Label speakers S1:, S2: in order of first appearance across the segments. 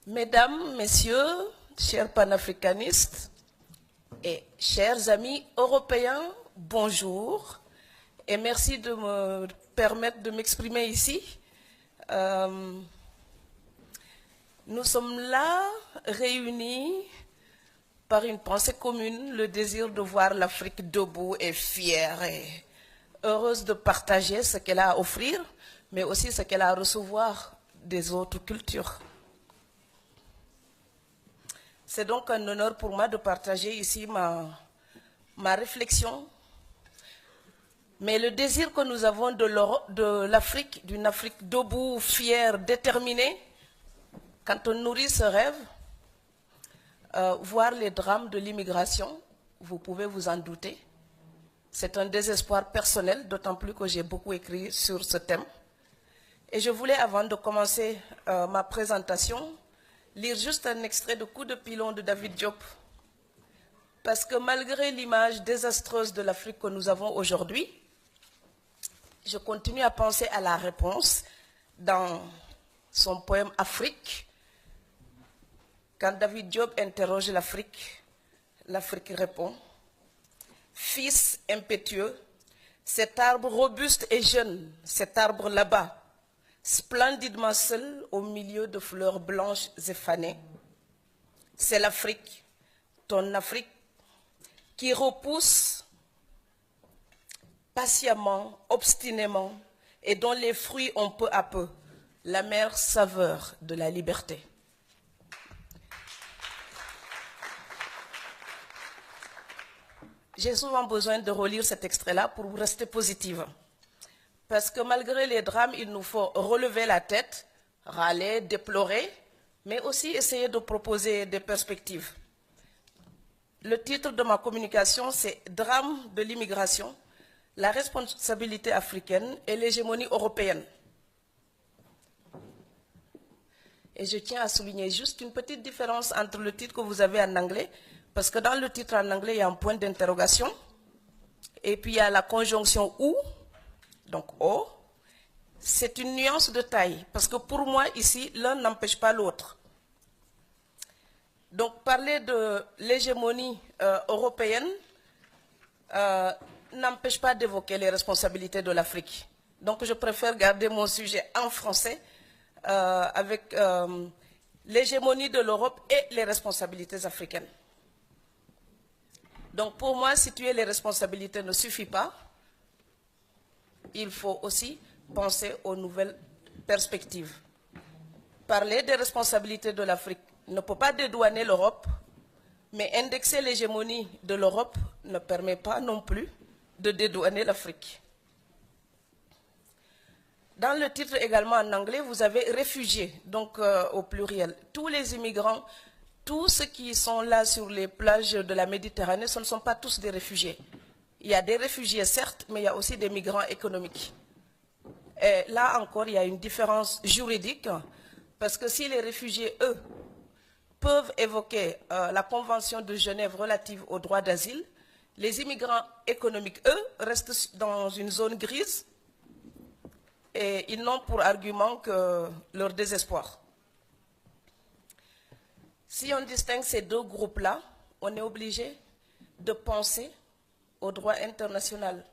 S1: Mesdames, Messieurs, chers panafricanistes et chers amis européens, bonjour et merci de me permettre de m'exprimer ici. Nous sommes là réunis par une pensée commune, le désir de voir l'Afrique debout et fière et heureuse de partager ce qu'elle a à offrir, mais aussi ce qu'elle a à recevoir des autres cultures. C'est donc un honneur pour moi de partager ici ma réflexion. Mais le désir que nous avons de l'Afrique, d'une Afrique debout, fière, déterminée, quand on nourrit ce rêve, voir les drames de l'immigration, vous pouvez vous en douter. C'est un désespoir personnel, d'autant plus que j'ai beaucoup écrit sur ce thème. Et je voulais, avant de commencer ma présentation, lire juste un extrait de Coup de pilon de David Diop. Parce que malgré l'image désastreuse de l'Afrique que nous avons aujourd'hui, je continue à penser à la réponse dans son poème Afrique. Quand David Diop interroge l'Afrique, l'Afrique répond: Fils impétueux, cet arbre robuste et jeune, cet arbre là-bas, splendidement seul au milieu de fleurs blanches et fanées. C'est l'Afrique, ton Afrique, qui repousse patiemment, obstinément, et dont les fruits ont peu à peu l'amère saveur de la liberté. J'ai souvent besoin de relire cet extrait-là pour rester positive. Parce que malgré les drames, il nous faut relever la tête, râler, déplorer, mais aussi essayer de proposer des perspectives. Le titre de ma communication, c'est « Drame de l'immigration, la responsabilité africaine et l'hégémonie européenne ». Et je tiens à souligner juste une petite différence entre le titre que vous avez en anglais, parce que dans le titre en anglais, il y a un point d'interrogation, et puis il y a la conjonction « ou », donc « o ». C'est une nuance de taille, parce que pour moi, ici, l'un n'empêche pas l'autre. Donc, parler de l'hégémonie européenne n'empêche pas d'évoquer les responsabilités de l'Afrique. Donc, je préfère garder mon sujet en français avec l'hégémonie de l'Europe et les responsabilités africaines. Donc, pour moi, situer les responsabilités ne suffit pas. Il faut aussi penser aux nouvelles perspectives. Parler des responsabilités de l'Afrique ne peut pas dédouaner l'Europe, mais indexer l'hégémonie de l'Europe ne permet pas non plus de dédouaner l'Afrique. Dans le titre également en anglais, vous avez réfugiés, donc au pluriel. Tous les immigrants, tous ceux qui sont là sur les plages de la Méditerranée, ce ne sont pas tous des réfugiés. Il y a des réfugiés certes, mais il y a aussi des migrants économiques. Et là encore, il y a une différence juridique, parce que si les réfugiés, eux, peuvent évoquer la Convention de Genève relative au droit d'asile, les immigrants économiques, eux, restent dans une zone grise et ils n'ont pour argument que leur désespoir. Si on distingue ces deux groupes-là, on est obligé de penser au droit international.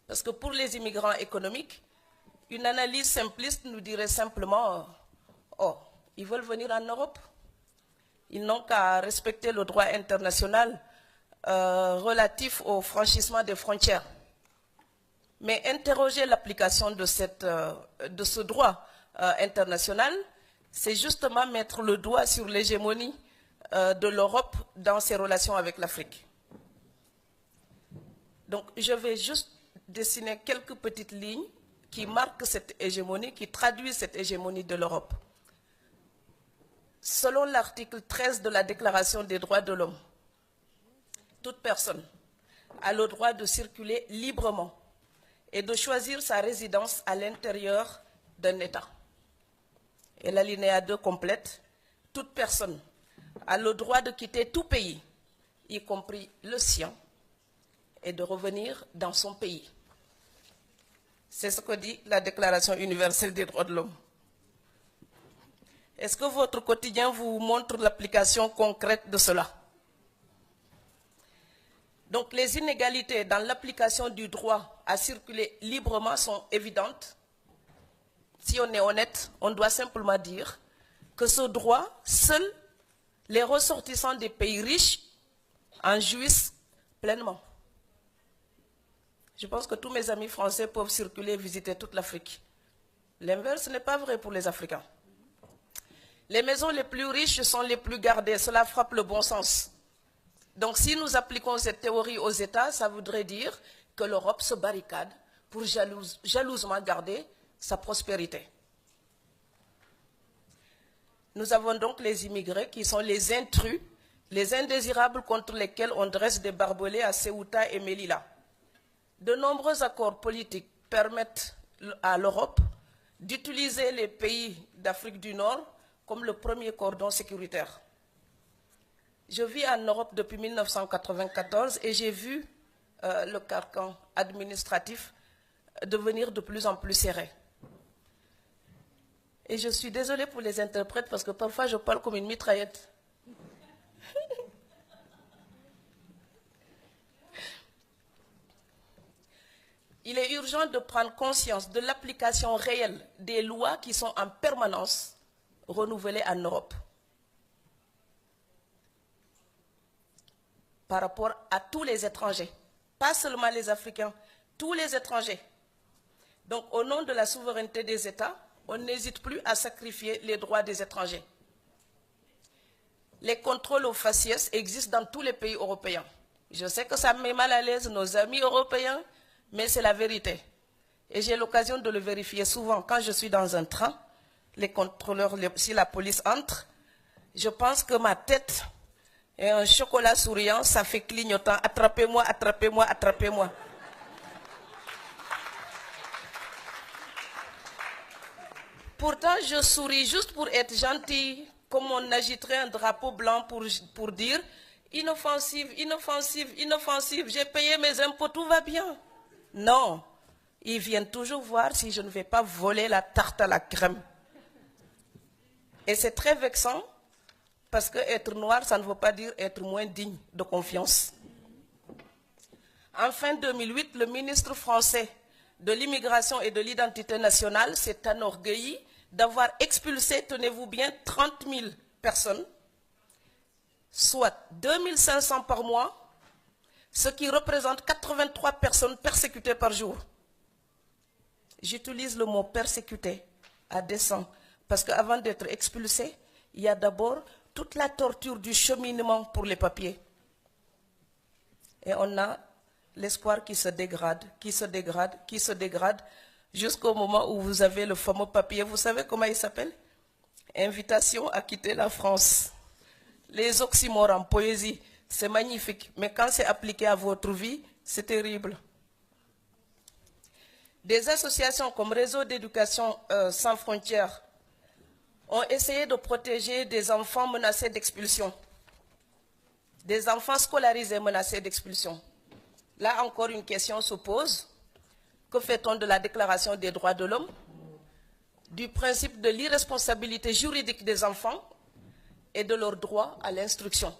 S1: Parce que pour les immigrants économiques, une analyse simpliste nous dirait simplement « Oh, ils veulent venir en Europe. Ils n'ont qu'à respecter le droit international relatif au franchissement des frontières. » Mais interroger l'application de ce droit international, c'est justement mettre le doigt sur l'hégémonie de l'Europe dans ses relations avec l'Afrique. Donc, je vais juste dessiner quelques petites lignes qui marquent cette hégémonie, qui traduisent cette hégémonie de l'Europe. Selon l'article 13 de la Déclaration des droits de l'homme, toute personne a le droit de circuler librement et de choisir sa résidence à l'intérieur d'un État. Et l'alinéa 2 complète: toute personne a le droit de quitter tout pays, y compris le sien, et de revenir dans son pays. C'est ce que dit la Déclaration universelle des droits de l'homme. Est-ce que votre quotidien vous montre l'application concrète de cela? Donc les inégalités dans l'application du droit à circuler librement sont évidentes. Si on est honnête, on doit simplement dire que ce droit, seuls les ressortissants des pays riches en jouissent pleinement. Je pense que tous mes amis français peuvent circuler et visiter toute l'Afrique. L'inverse n'est pas vrai pour les Africains. Les maisons les plus riches sont les plus gardées, cela frappe le bon sens. Donc si nous appliquons cette théorie aux États, ça voudrait dire que l'Europe se barricade pour jalousement garder sa prospérité. Nous avons donc les immigrés qui sont les intrus, les indésirables contre lesquels on dresse des barbelés à Ceuta et Melilla. De nombreux accords politiques permettent à l'Europe d'utiliser les pays d'Afrique du Nord comme le premier cordon sécuritaire. Je vis en Europe depuis 1994 et j'ai vu le carcan administratif devenir de plus en plus serré. Et je suis désolée pour les interprètes parce que parfois je parle comme une mitraillette. Il est urgent de prendre conscience de l'application réelle des lois qui sont en permanence renouvelées en Europe par rapport à tous les étrangers, pas seulement les Africains, tous les étrangers. Donc au nom de la souveraineté des États, on n'hésite plus à sacrifier les droits des étrangers. Les contrôles aux faciès existent dans tous les pays européens. Je sais que ça met mal à l'aise nos amis européens, mais c'est la vérité. Et j'ai l'occasion de le vérifier souvent. Quand je suis dans un train, les contrôleurs, si la police entre, je pense que ma tête est un chocolat souriant, ça fait clignotant. Attrapez-moi, attrapez-moi, attrapez-moi. Pourtant, je souris juste pour être gentil, comme on agiterait un drapeau blanc pour dire « inoffensive, inoffensive, inoffensive, j'ai payé mes impôts, tout va bien ». Non, ils viennent toujours voir si je ne vais pas voler la tarte à la crème. Et c'est très vexant, parce que être noir, ça ne veut pas dire être moins digne de confiance. En fin 2008, le ministre français de l'immigration et de l'identité nationale s'est enorgueilli d'avoir expulsé, tenez-vous bien, 30 000 personnes, soit 2 500 par mois, ce qui représente 83 personnes persécutées par jour. J'utilise le mot persécuté à dessein, parce qu'avant d'être expulsé, il y a d'abord toute la torture du cheminement pour les papiers. Et on a l'espoir qui se dégrade, qui se dégrade, qui se dégrade, jusqu'au moment où vous avez le fameux papier. Vous savez comment il s'appelle? Invitation à quitter la France. Les oxymores en poésie, c'est magnifique, mais quand c'est appliqué à votre vie, c'est terrible. Des associations comme Réseau d'éducation sans frontières ont essayé de protéger des enfants menacés d'expulsion, des enfants scolarisés menacés d'expulsion. Là encore, une question se pose. Que fait-on de la Déclaration des droits de l'homme, du principe de l'irresponsabilité juridique des enfants et de leur droit à l'instruction?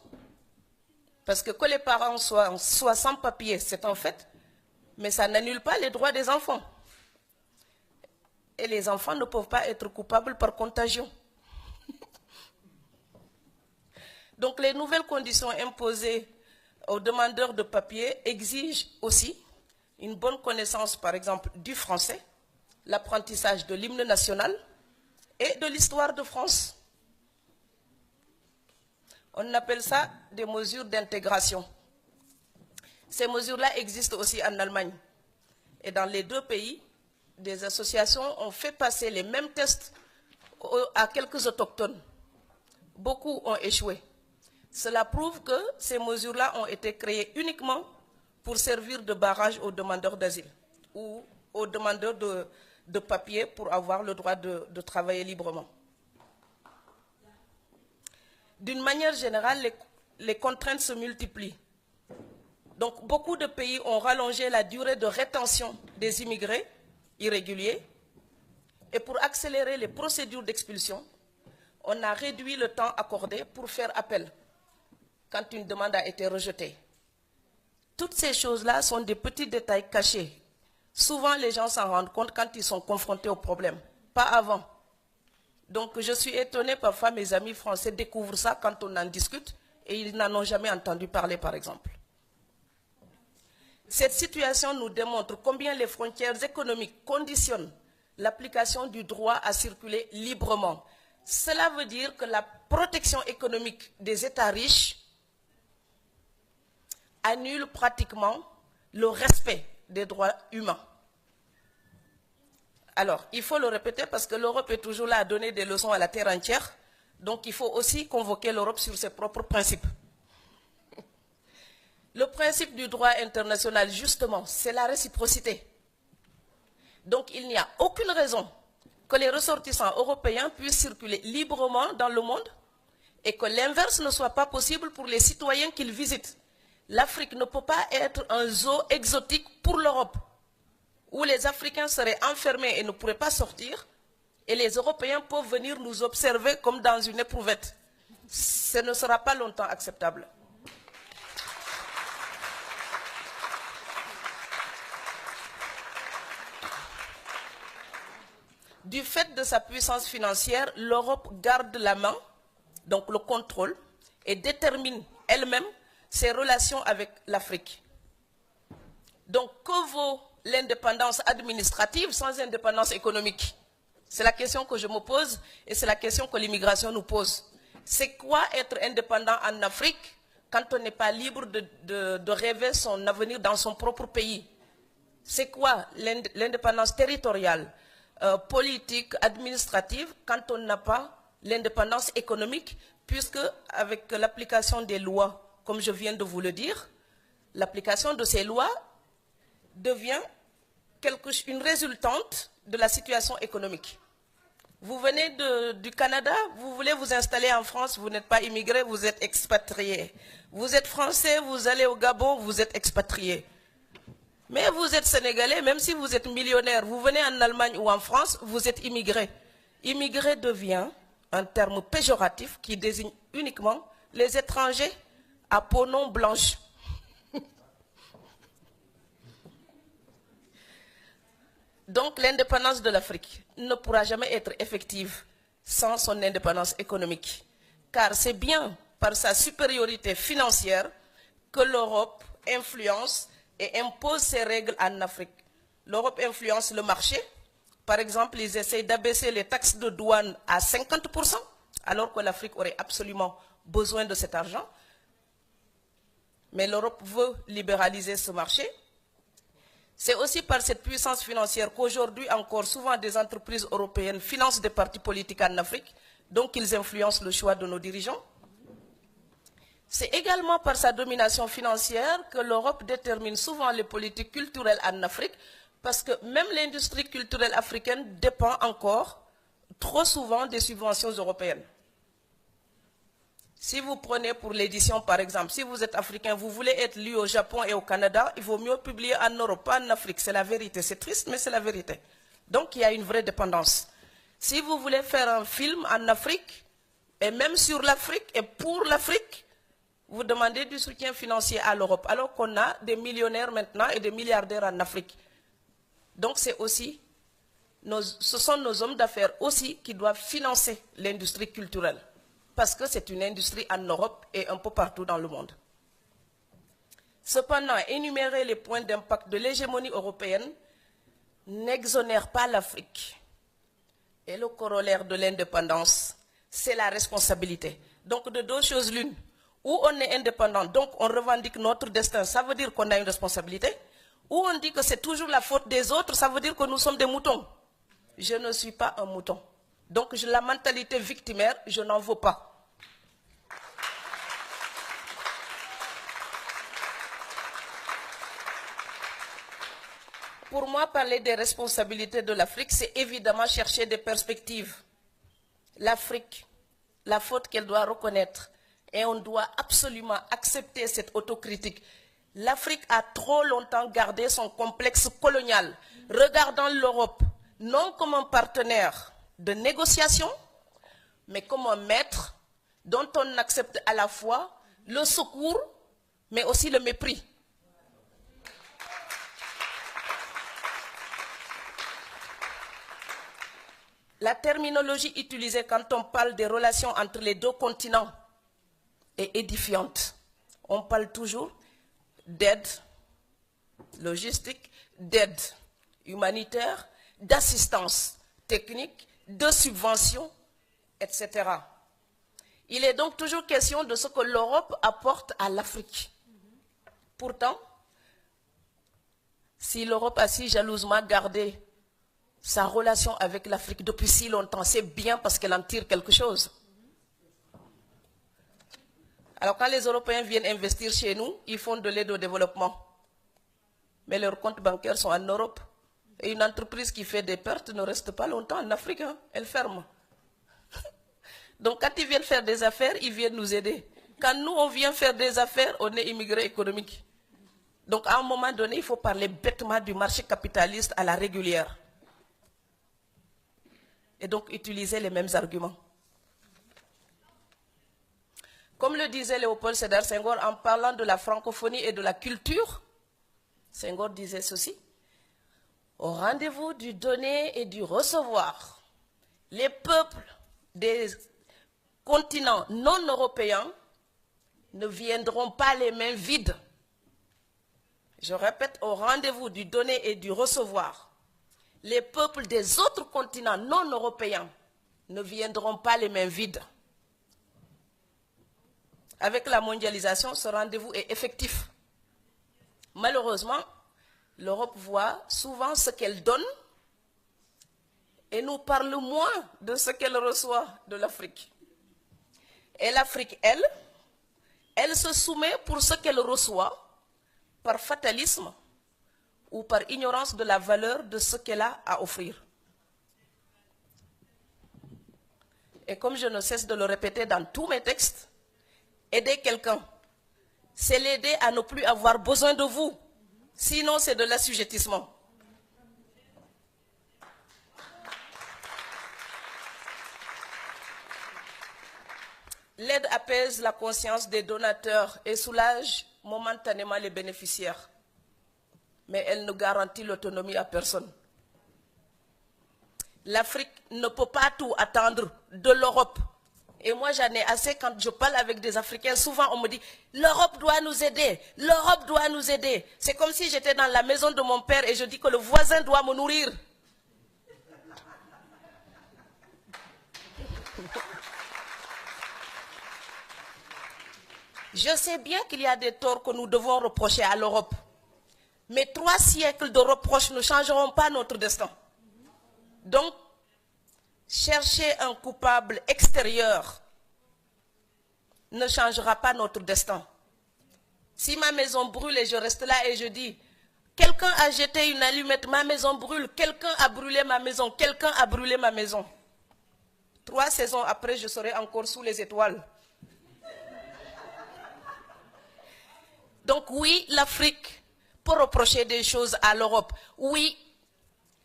S1: Parce que les parents soient sans papier, c'est un fait, mais ça n'annule pas les droits des enfants. Et les enfants ne peuvent pas être coupables par contagion. Donc les nouvelles conditions imposées aux demandeurs de papier exigent aussi une bonne connaissance, par exemple, du français, l'apprentissage de l'hymne national et de l'histoire de France. On appelle ça des mesures d'intégration. Ces mesures-là existent aussi en Allemagne. Et dans les deux pays, des associations ont fait passer les mêmes tests à quelques autochtones. Beaucoup ont échoué. Cela prouve que ces mesures-là ont été créées uniquement pour servir de barrage aux demandeurs d'asile ou aux demandeurs de papier pour avoir le droit de travailler librement. D'une manière générale, les contraintes se multiplient. Donc, beaucoup de pays ont rallongé la durée de rétention des immigrés irréguliers. Et pour accélérer les procédures d'expulsion, on a réduit le temps accordé pour faire appel quand une demande a été rejetée. Toutes ces choses-là sont des petits détails cachés. Souvent, les gens s'en rendent compte quand ils sont confrontés au problème, pas avant. Donc, je suis étonnée, parfois mes amis français découvrent ça quand on en discute et ils n'en ont jamais entendu parler, par exemple. Cette situation nous démontre combien les frontières économiques conditionnent l'application du droit à circuler librement. Cela veut dire que la protection économique des États riches annule pratiquement le respect des droits humains. Alors, il faut le répéter parce que l'Europe est toujours là à donner des leçons à la terre entière. Donc, il faut aussi convoquer l'Europe sur ses propres principes. Le principe du droit international, justement, c'est la réciprocité. Donc, il n'y a aucune raison que les ressortissants européens puissent circuler librement dans le monde et que l'inverse ne soit pas possible pour les citoyens qu'ils visitent. L'Afrique ne peut pas être un zoo exotique pour l'Europe, où les Africains seraient enfermés et ne pourraient pas sortir, et les Européens peuvent venir nous observer comme dans une éprouvette. Ce ne sera pas longtemps acceptable. Du fait de sa puissance financière, l'Europe garde la main, donc le contrôle, et détermine elle-même ses relations avec l'Afrique. Donc, que vaut l'indépendance administrative sans indépendance économique? C'est la question que je me pose et c'est la question que l'immigration nous pose. C'est quoi être indépendant en Afrique quand on n'est pas libre de rêver son avenir dans son propre pays? C'est quoi l'indépendance territoriale, politique, administrative, quand on n'a pas l'indépendance économique, puisque avec l'application des lois, comme je viens de vous le dire, l'application de ces lois devient une résultante de la situation économique. Vous venez du Canada, vous voulez vous installer en France, vous n'êtes pas immigré, vous êtes expatrié. Vous êtes français, vous allez au Gabon, vous êtes expatrié. Mais vous êtes sénégalais, même si vous êtes millionnaire, vous venez en Allemagne ou en France, vous êtes immigré. Immigré devient un terme péjoratif qui désigne uniquement les étrangers à peau non blanche. Donc l'indépendance de l'Afrique ne pourra jamais être effective sans son indépendance économique. Car c'est bien par sa supériorité financière que l'Europe influence et impose ses règles en Afrique. L'Europe influence le marché. Par exemple, ils essayent d'abaisser les taxes de douane à 50%, alors que l'Afrique aurait absolument besoin de cet argent. Mais l'Europe veut libéraliser ce marché. C'est aussi par cette puissance financière qu'aujourd'hui encore souvent des entreprises européennes financent des partis politiques en Afrique, donc ils influencent le choix de nos dirigeants. C'est également par sa domination financière que l'Europe détermine souvent les politiques culturelles en Afrique, parce que même l'industrie culturelle africaine dépend encore trop souvent des subventions européennes. Si vous prenez pour l'édition, par exemple, si vous êtes africain, vous voulez être lu au Japon et au Canada, il vaut mieux publier en Europe, pas en Afrique. C'est la vérité. C'est triste, mais c'est la vérité. Donc, il y a une vraie dépendance. Si vous voulez faire un film en Afrique, et même sur l'Afrique et pour l'Afrique, vous demandez du soutien financier à l'Europe, alors qu'on a des millionnaires maintenant et des milliardaires en Afrique. Donc, c'est aussi, ce sont nos hommes d'affaires aussi qui doivent financer l'industrie culturelle. Parce que c'est une industrie en Europe et un peu partout dans le monde. Cependant, énumérer les points d'impact de l'hégémonie européenne n'exonère pas l'Afrique. Et le corollaire de l'indépendance, c'est la responsabilité. Donc de deux choses l'une. Ou on est indépendant, donc on revendique notre destin, ça veut dire qu'on a une responsabilité. Ou on dit que c'est toujours la faute des autres, ça veut dire que nous sommes des moutons. Je ne suis pas un mouton. Donc la mentalité victimaire, je n'en veux pas. Pour moi, parler des responsabilités de l'Afrique, c'est évidemment chercher des perspectives. L'Afrique, la faute qu'elle doit reconnaître, et on doit absolument accepter cette autocritique. L'Afrique a trop longtemps gardé son complexe colonial, regardant l'Europe non comme un partenaire de négociation, mais comme un maître dont on accepte à la fois le secours, mais aussi le mépris. La terminologie utilisée quand on parle des relations entre les deux continents est édifiante. On parle toujours d'aide logistique, d'aide humanitaire, d'assistance technique, de subvention, etc. Il est donc toujours question de ce que l'Europe apporte à l'Afrique. Pourtant, si l'Europe a si jalousement gardé sa relation avec l'Afrique depuis si longtemps, c'est bien parce qu'elle en tire quelque chose. Alors quand les Européens viennent investir chez nous, ils font de l'aide au développement. Mais leurs comptes bancaires sont en Europe. Et une entreprise qui fait des pertes ne reste pas longtemps en Afrique, hein, elle ferme. Donc quand ils viennent faire des affaires, ils viennent nous aider. Quand nous, on vient faire des affaires, on est immigrés économiques. Donc à un moment donné, il faut parler bêtement du marché capitaliste à la régulière. Et donc utiliser les mêmes arguments. Comme le disait Léopold Sédar Senghor en parlant de la francophonie et de la culture, Senghor disait ceci: au rendez-vous du donner et du recevoir, les peuples des continents non européens ne viendront pas les mains vides. Je répète, au rendez-vous du donner et du recevoir, les peuples des autres continents non européens ne viendront pas les mains vides. Avec la mondialisation, ce rendez-vous est effectif. Malheureusement, l'Europe voit souvent ce qu'elle donne et nous parle moins de ce qu'elle reçoit de l'Afrique. Et l'Afrique, elle se soumet pour ce qu'elle reçoit par fatalisme ou par ignorance de la valeur de ce qu'elle a à offrir. Et comme je ne cesse de le répéter dans tous mes textes, aider quelqu'un, c'est l'aider à ne plus avoir besoin de vous. Sinon, c'est de l'assujettissement. L'aide apaise la conscience des donateurs et soulage momentanément les bénéficiaires. Mais elle ne garantit l'autonomie à personne. L'Afrique ne peut pas tout attendre de l'Europe. Et moi, j'en ai assez quand je parle avec des Africains. Souvent, on me dit, l'Europe doit nous aider. L'Europe doit nous aider. C'est comme si j'étais dans la maison de mon père et je dis que le voisin doit me nourrir. Je sais bien qu'il y a des torts que nous devons reprocher à l'Europe. Mais 3 siècles de reproches ne changeront pas notre destin. Donc, chercher un coupable extérieur ne changera pas notre destin. Si ma maison brûle et je reste là et je dis, quelqu'un a jeté une allumette, ma maison brûle, quelqu'un a brûlé ma maison, quelqu'un a brûlé ma maison. 3 saisons après, je serai encore sous les étoiles. Donc oui, l'Afrique peut reprocher des choses à l'Europe. Oui,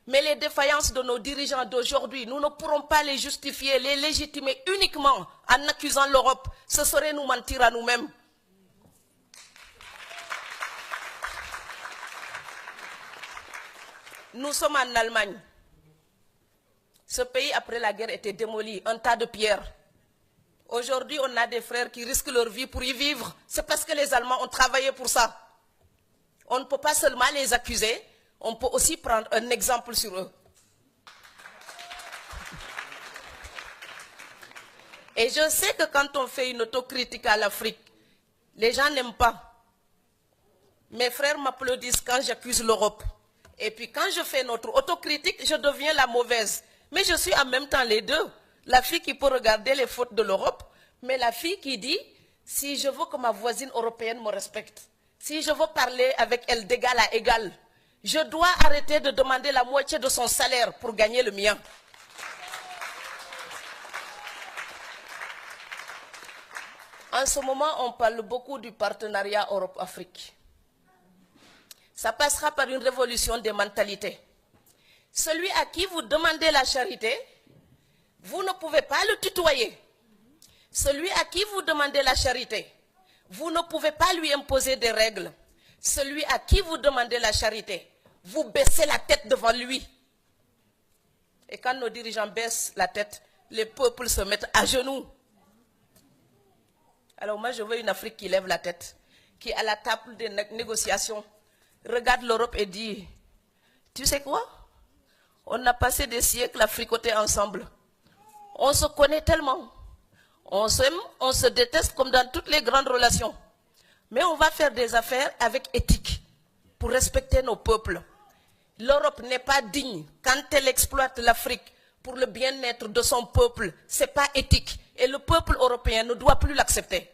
S1: mais les défaillances de nos dirigeants d'aujourd'hui, nous ne pourrons pas les justifier, les légitimer uniquement en accusant l'Europe. Ce serait nous mentir à nous-mêmes. Nous sommes en Allemagne. Ce pays, après la guerre, était démoli, un tas de pierres. Aujourd'hui, on a des frères qui risquent leur vie pour y vivre. C'est parce que les Allemands ont travaillé pour ça. On ne peut pas seulement les accuser, on peut aussi prendre un exemple sur eux. Et je sais que quand on fait une autocritique à l'Afrique, les gens n'aiment pas. Mes frères m'applaudissent quand j'accuse l'Europe. Et puis quand je fais notre autocritique, je deviens la mauvaise. Mais je suis en même temps les deux. La fille qui peut regarder les fautes de l'Europe, mais la fille qui dit, si je veux que ma voisine européenne me respecte, si je veux parler avec elle d'égal à égal, je dois arrêter de demander la moitié de son salaire pour gagner le mien. En ce moment, on parle beaucoup du partenariat Europe-Afrique. Ça passera par une révolution des mentalités. Celui à qui vous demandez la charité vous ne pouvez pas le tutoyer. Celui à qui vous demandez la charité, vous ne pouvez pas lui imposer des règles. Celui à qui vous demandez la charité, vous baissez la tête devant lui. Et quand nos dirigeants baissent la tête, les peuples se mettent à genoux. Alors moi, je veux une Afrique qui lève la tête, qui à la table des négociations regarde l'Europe et dit, tu sais quoi? On a passé des siècles à fricoter ensemble. On se connaît tellement. On s'aime, on se déteste comme dans toutes les grandes relations. Mais on va faire des affaires avec éthique pour respecter nos peuples. L'Europe n'est pas digne quand elle exploite l'Afrique pour le bien-être de son peuple. Ce n'est pas éthique. Et le peuple européen ne doit plus l'accepter.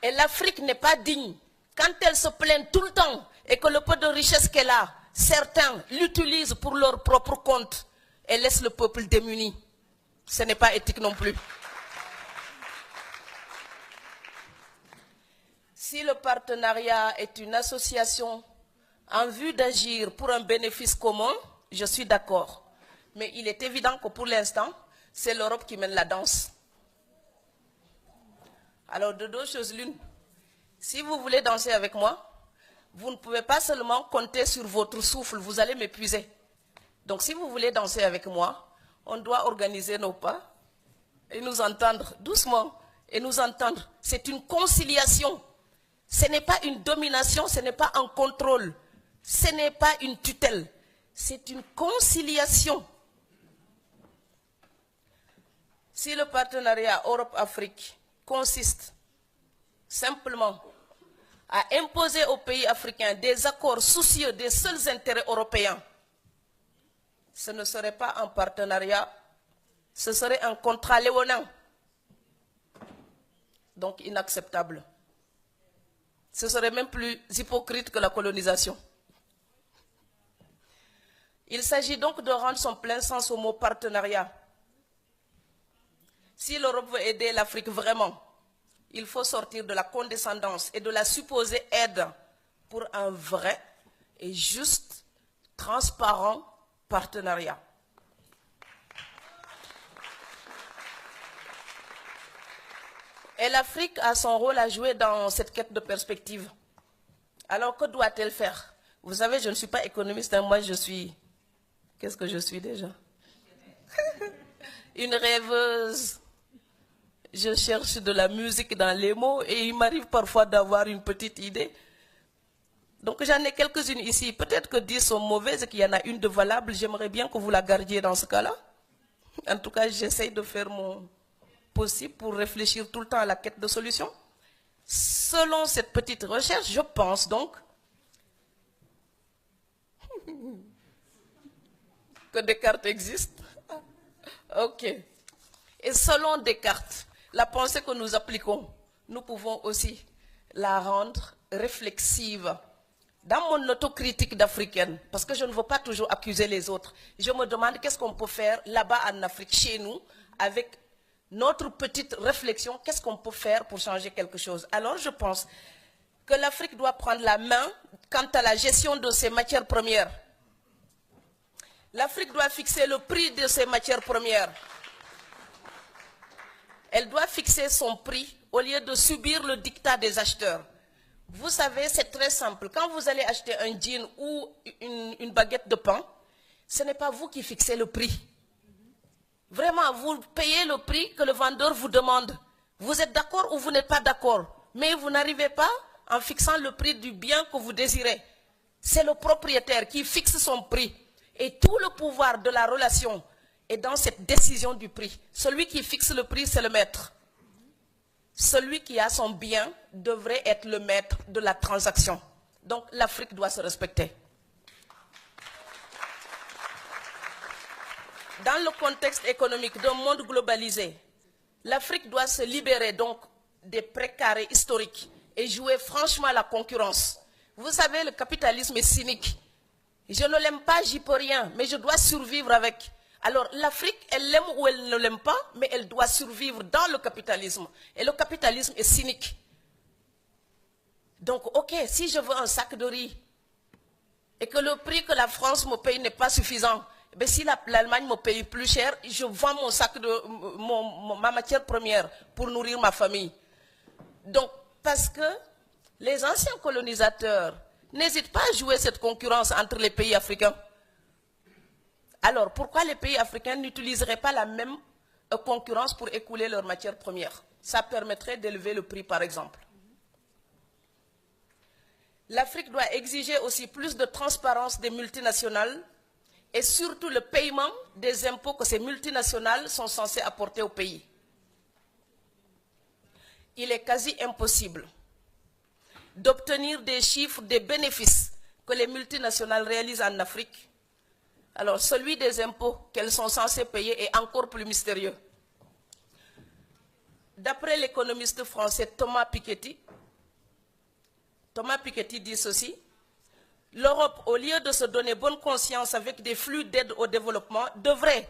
S1: Et l'Afrique n'est pas digne quand elle se plaint tout le temps et que le peu de richesse qu'elle a, certains l'utilisent pour leur propre compte et laissent le peuple démuni. Ce n'est pas éthique non plus. Si le partenariat est une association en vue d'agir pour un bénéfice commun, je suis d'accord. Mais il est évident que pour l'instant, c'est l'Europe qui mène la danse. Alors de deux choses l'une, si vous voulez danser avec moi, vous ne pouvez pas seulement compter sur votre souffle, vous allez m'épuiser. Donc si vous voulez danser avec moi, on doit organiser nos pas et nous entendre doucement et nous entendre. C'est une conciliation. Ce n'est pas une domination, ce n'est pas un contrôle, ce n'est pas une tutelle, c'est une conciliation. Si le partenariat Europe-Afrique consiste simplement à imposer aux pays africains des accords soucieux des seuls intérêts européens, ce ne serait pas un partenariat, ce serait un contrat léonin, donc inacceptable. Ce serait même plus hypocrite que la colonisation. Il s'agit donc de rendre son plein sens au mot partenariat. Si l'Europe veut aider l'Afrique vraiment, il faut sortir de la condescendance et de la supposée aide pour un vrai et juste, transparent partenariat. Et l'Afrique a son rôle à jouer dans cette quête de perspective. Alors que doit-elle faire? Vous savez, je ne suis pas économiste, hein, moi je suis... Qu'est-ce que je suis déjà? Une rêveuse. Je cherche de la musique dans les mots et il m'arrive parfois d'avoir une petite idée. Donc j'en ai quelques-unes ici. Peut-être que 10 sont mauvaises et qu'il y en a une de valable. J'aimerais bien que vous la gardiez dans ce cas-là. En tout cas, j'essaye de faire mon possible pour réfléchir tout le temps à la quête de solutions. Selon cette petite recherche, je pense donc que Descartes existe. Ok. Et selon Descartes, la pensée que nous appliquons, nous pouvons aussi la rendre réflexive. Dans mon autocritique d'africaine, parce que je ne veux pas toujours accuser les autres, je me demande qu'est-ce qu'on peut faire là-bas en Afrique, chez nous, avec notre petite réflexion, qu'est-ce qu'on peut faire pour changer quelque chose. Alors je pense que l'Afrique doit prendre la main quant à la gestion de ses matières premières. L'Afrique doit fixer le prix de ses matières premières. Elle doit fixer son prix au lieu de subir le diktat des acheteurs. Vous savez, c'est très simple. Quand vous allez acheter un jean ou une baguette de pain, ce n'est pas vous qui fixez le prix. Vraiment, vous payez le prix que le vendeur vous demande. Vous êtes d'accord ou vous n'êtes pas d'accord, mais vous n'arrivez pas en fixant le prix du bien que vous désirez. C'est le propriétaire qui fixe son prix. Et tout le pouvoir de la relation est dans cette décision du prix. Celui qui fixe le prix, c'est le maître. Celui qui a son bien devrait être le maître de la transaction. Donc l'Afrique doit se respecter. Dans le contexte économique d'un monde globalisé, l'Afrique doit se libérer donc des précarés historiques et jouer franchement la concurrence. Vous savez, le capitalisme est cynique. Je ne l'aime pas, j'y peux rien, mais je dois survivre avec. Alors l'Afrique, elle l'aime ou elle ne l'aime pas, mais elle doit survivre dans le capitalisme. Et le capitalisme est cynique. Donc, ok, si je veux un sac de riz et que le prix que la France me paye n'est pas suffisant, ben si l'Allemagne me paye plus cher, je vends mon sac de ma matière première pour nourrir ma famille. Donc, parce que les anciens colonisateurs n'hésitent pas à jouer cette concurrence entre les pays africains. Alors, pourquoi les pays africains n'utiliseraient pas la même concurrence pour écouler leurs matières premières? Ça permettrait d'élever le prix, par exemple. L'Afrique doit exiger aussi plus de transparence des multinationales et surtout le paiement des impôts que ces multinationales sont censées apporter au pays. Il est quasi impossible d'obtenir des chiffres des bénéfices que les multinationales réalisent en Afrique. Alors, celui des impôts qu'elles sont censées payer est encore plus mystérieux. D'après l'économiste français Thomas Piketty dit ceci: l'Europe, au lieu de se donner bonne conscience avec des flux d'aide au développement, devrait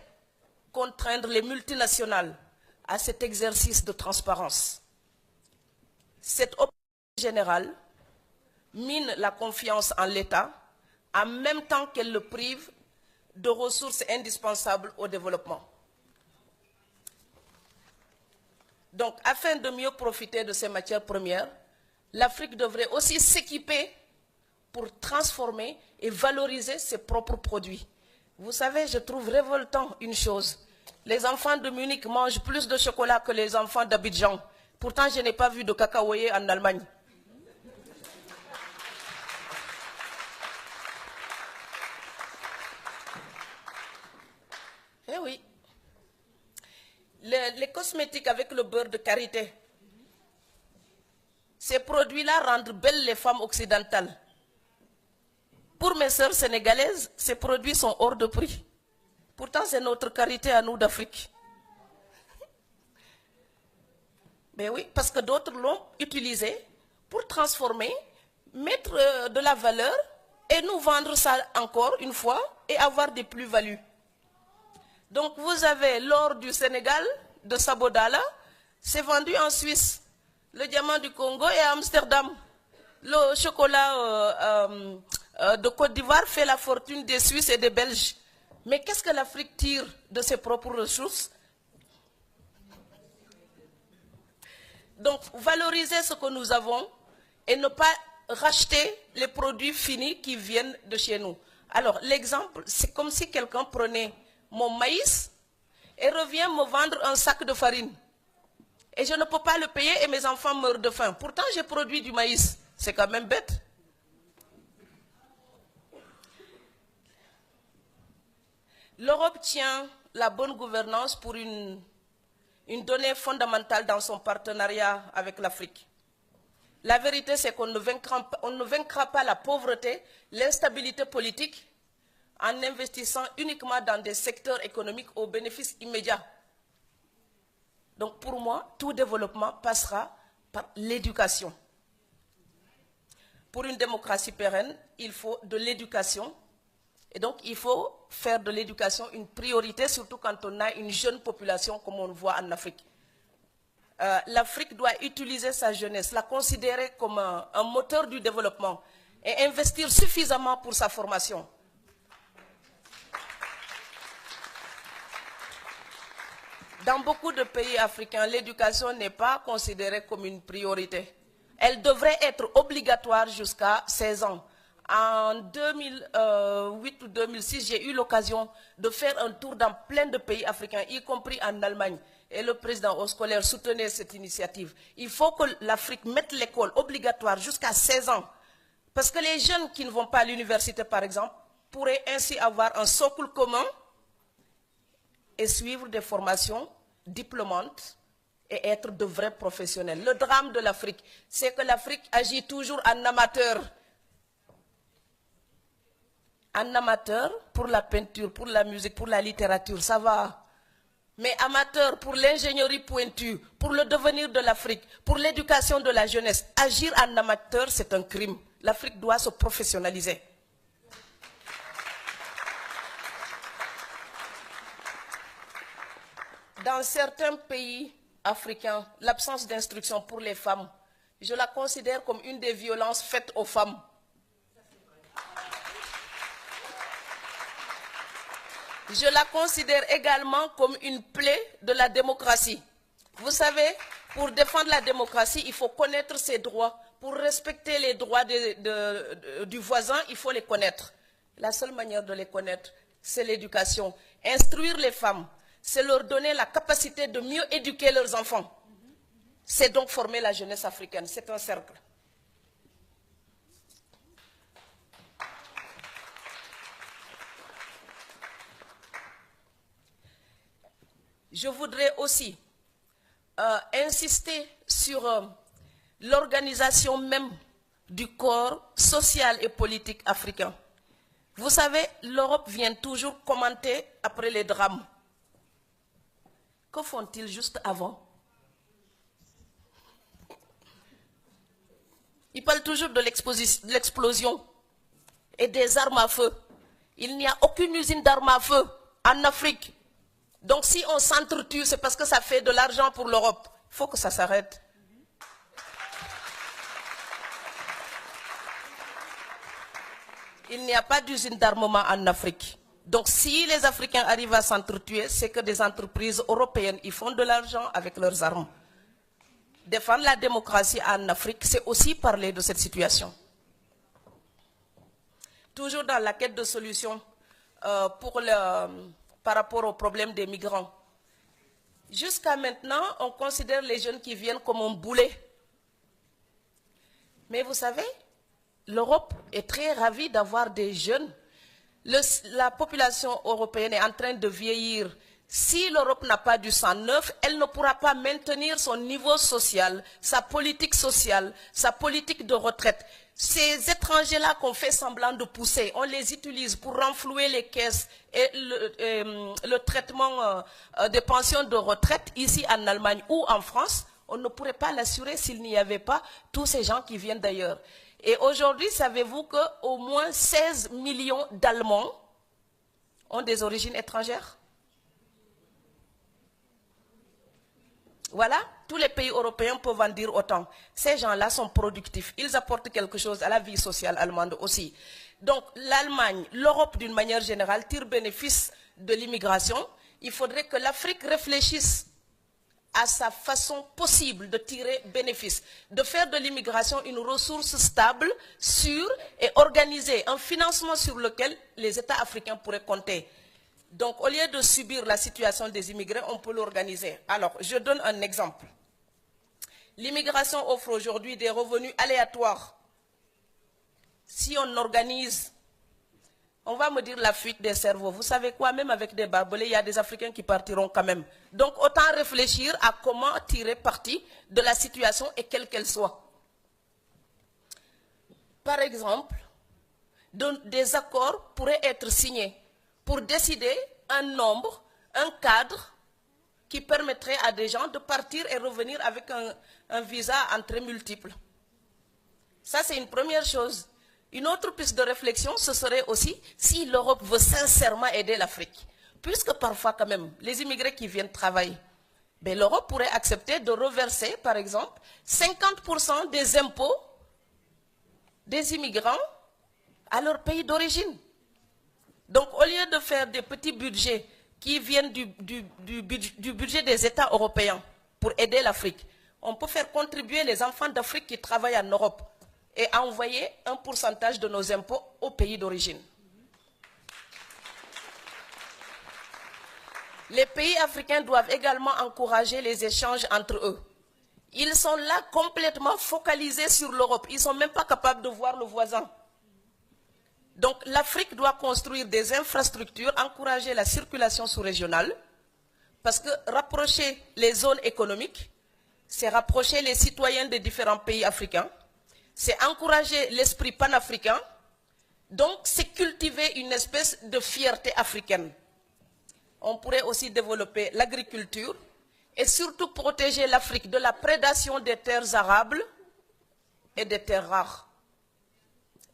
S1: contraindre les multinationales à cet exercice de transparence. Cette option générale mine la confiance en l'État en même temps qu'elle le prive de ressources indispensables au développement. Donc, afin de mieux profiter de ces matières premières, l'Afrique devrait aussi s'équiper pour transformer et valoriser ses propres produits. Vous savez, je trouve révoltant une chose. Les enfants de Munich mangent plus de chocolat que les enfants d'Abidjan. Pourtant, je n'ai pas vu de cacaoyer en Allemagne. Eh oui. Les cosmétiques avec le beurre de karité, ces produits-là rendent belles les femmes occidentales. Pour mes sœurs sénégalaises, ces produits sont hors de prix. Pourtant, c'est notre karité à nous d'Afrique. Mais oui, parce que d'autres l'ont utilisé pour transformer, mettre de la valeur et nous vendre ça encore une fois et avoir des plus-values. Donc vous avez l'or du Sénégal, de Sabodala, c'est vendu en Suisse. Le diamant du Congo est à Amsterdam. Le chocolat de Côte d'Ivoire fait la fortune des Suisses et des Belges. Mais qu'est-ce que l'Afrique tire de ses propres ressources? Donc valoriser ce que nous avons et ne pas racheter les produits finis qui viennent de chez nous. Alors l'exemple, c'est comme si quelqu'un prenait mon maïs et revient me vendre un sac de farine. Et je ne peux pas le payer et mes enfants meurent de faim. Pourtant, j'ai produit du maïs. C'est quand même bête. L'Europe tient la bonne gouvernance pour une donnée fondamentale dans son partenariat avec l'Afrique. La vérité, c'est qu'on ne vaincra pas la pauvreté, l'instabilité politique, en investissant uniquement dans des secteurs économiques au bénéfice immédiat. Donc pour moi, tout développement passera par l'éducation. Pour une démocratie pérenne, il faut de l'éducation. Et donc il faut faire de l'éducation une priorité, surtout quand on a une jeune population comme on le voit en Afrique. L'Afrique doit utiliser sa jeunesse, la considérer comme un moteur du développement et investir suffisamment pour sa formation. Dans beaucoup de pays africains, l'éducation n'est pas considérée comme une priorité. Elle devrait être obligatoire jusqu'à 16 ans. En 2008 ou 2006, j'ai eu l'occasion de faire un tour dans plein de pays africains, y compris en Allemagne. Et le président au scolaire soutenait cette initiative. Il faut que l'Afrique mette l'école obligatoire jusqu'à 16 ans. Parce que les jeunes qui ne vont pas à l'université, par exemple, pourraient ainsi avoir un socle commun et suivre des formations diplômantes et être de vrais professionnels. Le drame de l'Afrique, c'est que l'Afrique agit toujours en amateur. En amateur pour la peinture, pour la musique, pour la littérature, ça va. Mais amateur pour l'ingénierie pointue, pour le devenir de l'Afrique, pour l'éducation de la jeunesse, agir en amateur, c'est un crime. L'Afrique doit se professionnaliser. Dans certains pays africains, l'absence d'instruction pour les femmes, je la considère comme une des violences faites aux femmes. Je la considère également comme une plaie de la démocratie. Vous savez, pour défendre la démocratie, il faut connaître ses droits. Pour respecter les droits du voisin, il faut les connaître. La seule manière de les connaître, c'est l'éducation. Instruire les femmes, c'est leur donner la capacité de mieux éduquer leurs enfants. C'est donc former la jeunesse africaine. C'est un cercle. Je voudrais aussi insister sur l'organisation même du corps social et politique africain. Vous savez, l'Europe vient toujours commenter après les drames. Que font-ils juste avant? Ils parlent toujours de l'explosion et des armes à feu. Il n'y a aucune usine d'armes à feu en Afrique. Donc si on s'entretue, c'est parce que ça fait de l'argent pour l'Europe. Il faut que ça s'arrête. Il n'y a pas d'usine d'armement en Afrique. Donc si les Africains arrivent à s'entretuer, c'est que des entreprises européennes, ils font de l'argent avec leurs armes. Défendre la démocratie en Afrique, c'est aussi parler de cette situation. Toujours dans la quête de solutions par rapport au problème des migrants. Jusqu'à maintenant, on considère les jeunes qui viennent comme un boulet. Mais vous savez, l'Europe est très ravie d'avoir des jeunes. La population européenne est en train de vieillir. Si l'Europe n'a pas du sang neuf, elle ne pourra pas maintenir son niveau social, sa politique sociale, sa politique de retraite. Ces étrangers-là qu'on fait semblant de pousser, on les utilise pour renflouer les caisses et le traitement des pensions de retraite ici en Allemagne ou en France. On ne pourrait pas l'assurer s'il n'y avait pas tous ces gens qui viennent d'ailleurs. Et aujourd'hui, savez-vous qu'au moins 16 millions d'Allemands ont des origines étrangères? Voilà, tous les pays européens peuvent en dire autant. Ces gens-là sont productifs. Ils apportent quelque chose à la vie sociale allemande aussi. Donc l'Allemagne, l'Europe d'une manière générale, tire bénéfice de l'immigration. Il faudrait que l'Afrique réfléchisse à sa façon possible de tirer bénéfice, de faire de l'immigration une ressource stable, sûre et organisée, un financement sur lequel les États africains pourraient compter. Donc, au lieu de subir la situation des immigrés, on peut l'organiser. Alors, je donne un exemple. L'immigration offre aujourd'hui des revenus aléatoires. Si on organise, on va me dire la fuite des cerveaux. Vous savez quoi, même avec des barbelés, il y a des Africains qui partiront quand même. Donc, autant réfléchir à comment tirer parti de la situation et quelle qu'elle soit. Par exemple, des accords pourraient être signés pour décider un nombre, un cadre qui permettrait à des gens de partir et revenir avec un visa à entrée multiple. Ça, c'est une première chose. Une autre piste de réflexion, ce serait aussi si l'Europe veut sincèrement aider l'Afrique. Puisque parfois, quand même, les immigrés qui viennent travailler, ben, l'Europe pourrait accepter de reverser, par exemple, 50% des impôts des immigrants à leur pays d'origine. Donc, au lieu de faire des petits budgets qui viennent du budget des États européens pour aider l'Afrique, on peut faire contribuer les enfants d'Afrique qui travaillent en Europe et envoyer un pourcentage de nos impôts au pays d'origine. Les pays africains doivent également encourager les échanges entre eux. Ils sont là complètement focalisés sur l'Europe. Ils ne sont même pas capables de voir le voisin. Donc l'Afrique doit construire des infrastructures, encourager la circulation sous-régionale, parce que rapprocher les zones économiques, c'est rapprocher les citoyens des différents pays africains, c'est encourager l'esprit panafricain, donc c'est cultiver une espèce de fierté africaine. On pourrait aussi développer l'agriculture et surtout protéger l'Afrique de la prédation des terres arables et des terres rares.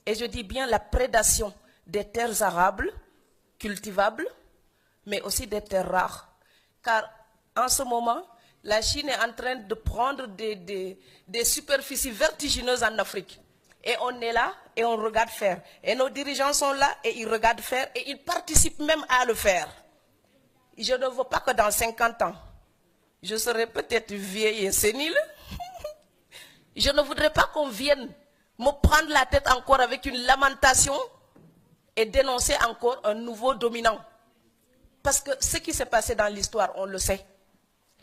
S1: Et je dis bien la prédation des terres arables, cultivables, mais aussi des terres rares. Car en ce moment, la Chine est en train de prendre des superficies vertigineuses en Afrique. Et on est là et on regarde faire. Et nos dirigeants sont là et ils regardent faire et ils participent même à le faire. je ne veux pas que dans 50 ans, je serai peut-être vieille et sénile. Je ne voudrais pas qu'on vienne me prendre la tête encore avec une lamentation et dénoncer encore un nouveau dominant. Parce que ce qui s'est passé dans l'histoire, on le sait.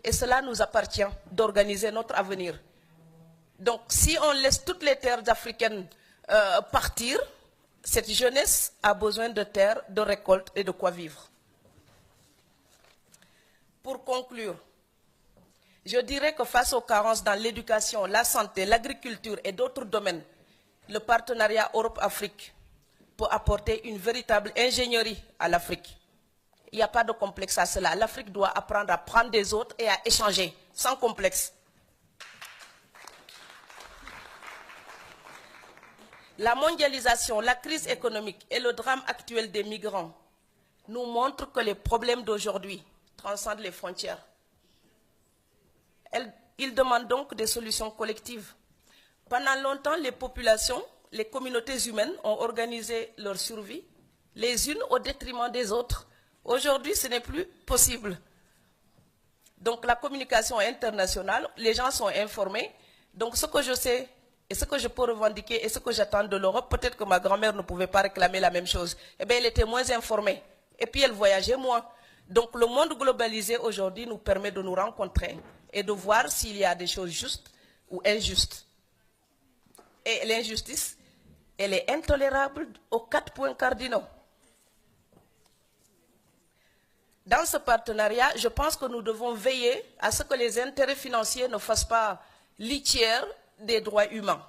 S1: Et cela nous appartient d'organiser notre avenir. Donc, si on laisse toutes les terres africaines partir, cette jeunesse a besoin de terres, de récoltes et de quoi vivre. Pour conclure, je dirais que face aux carences dans l'éducation, la santé, l'agriculture et d'autres domaines, le partenariat Europe-Afrique peut apporter une véritable ingénierie à l'Afrique. Il n'y a pas de complexe à cela. L'Afrique doit apprendre à prendre des autres et à échanger, sans complexe. La mondialisation, la crise économique et le drame actuel des migrants nous montrent que les problèmes d'aujourd'hui transcendent les frontières. Ils demandent donc des solutions collectives. Pendant longtemps, les populations, les communautés humaines ont organisé leur survie, les unes au détriment des autres. Aujourd'hui, ce n'est plus possible. Donc la communication est internationale, les gens sont informés. Donc ce que je sais et ce que je peux revendiquer et ce que j'attends de l'Europe, peut-être que ma grand-mère ne pouvait pas réclamer la même chose. Eh bien, elle était moins informée. Et puis elle voyageait moins. Donc le monde globalisé aujourd'hui nous permet de nous rencontrer et de voir s'il y a des choses justes ou injustes. Et l'injustice, elle est intolérable aux 4 points cardinaux. Dans ce partenariat, je pense que nous devons veiller à ce que les intérêts financiers ne fassent pas litière des droits humains.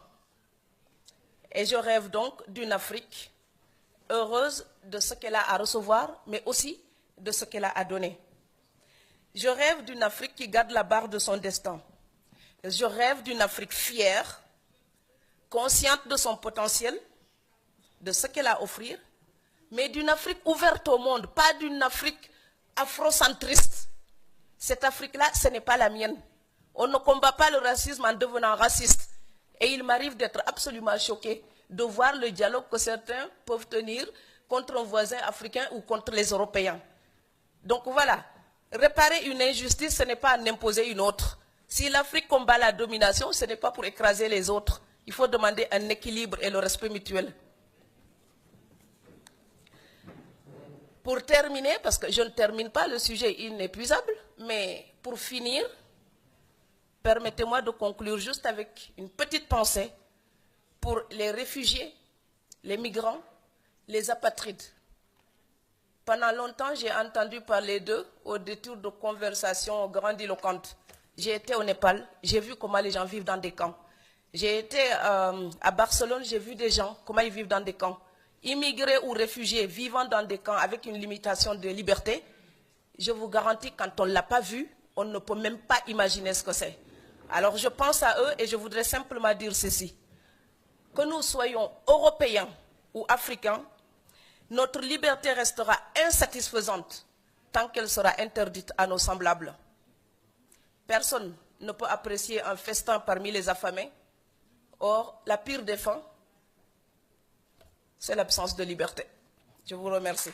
S1: Et je rêve donc d'une Afrique heureuse de ce qu'elle a à recevoir, mais aussi de ce qu'elle a à donner. Je rêve d'une Afrique qui garde la barre de son destin. Je rêve d'une Afrique fière, consciente de son potentiel, de ce qu'elle a à offrir, mais d'une Afrique ouverte au monde, pas d'une Afrique afrocentriste. Cette Afrique-là, ce n'est pas la mienne. On ne combat pas le racisme en devenant raciste. Et il m'arrive d'être absolument choqué de voir le dialogue que certains peuvent tenir contre un voisin africain ou contre les Européens. Donc voilà, réparer une injustice, ce n'est pas en imposer une autre. Si l'Afrique combat la domination, ce n'est pas pour écraser les autres. Il faut demander un équilibre et le respect mutuel. Pour terminer, parce que je ne termine pas le sujet inépuisable, mais pour finir, permettez-moi de conclure juste avec une petite pensée pour les réfugiés, les migrants, les apatrides. Pendant longtemps, j'ai entendu parler d'eux au détour de conversations grandiloquentes. J'ai été au Népal, j'ai vu comment les gens vivent dans des camps. J'ai été à Barcelone, j'ai vu des gens, comment ils vivent dans des camps. Immigrés ou réfugiés vivant dans des camps avec une limitation de liberté, je vous garantis, quand on ne l'a pas vu, on ne peut même pas imaginer ce que c'est. Alors je pense à eux et je voudrais simplement dire ceci. Que nous soyons européens ou africains, notre liberté restera insatisfaisante tant qu'elle sera interdite à nos semblables. Personne ne peut apprécier un festin parmi les affamés. Or, la pire des fins, c'est l'absence de liberté. Je vous remercie.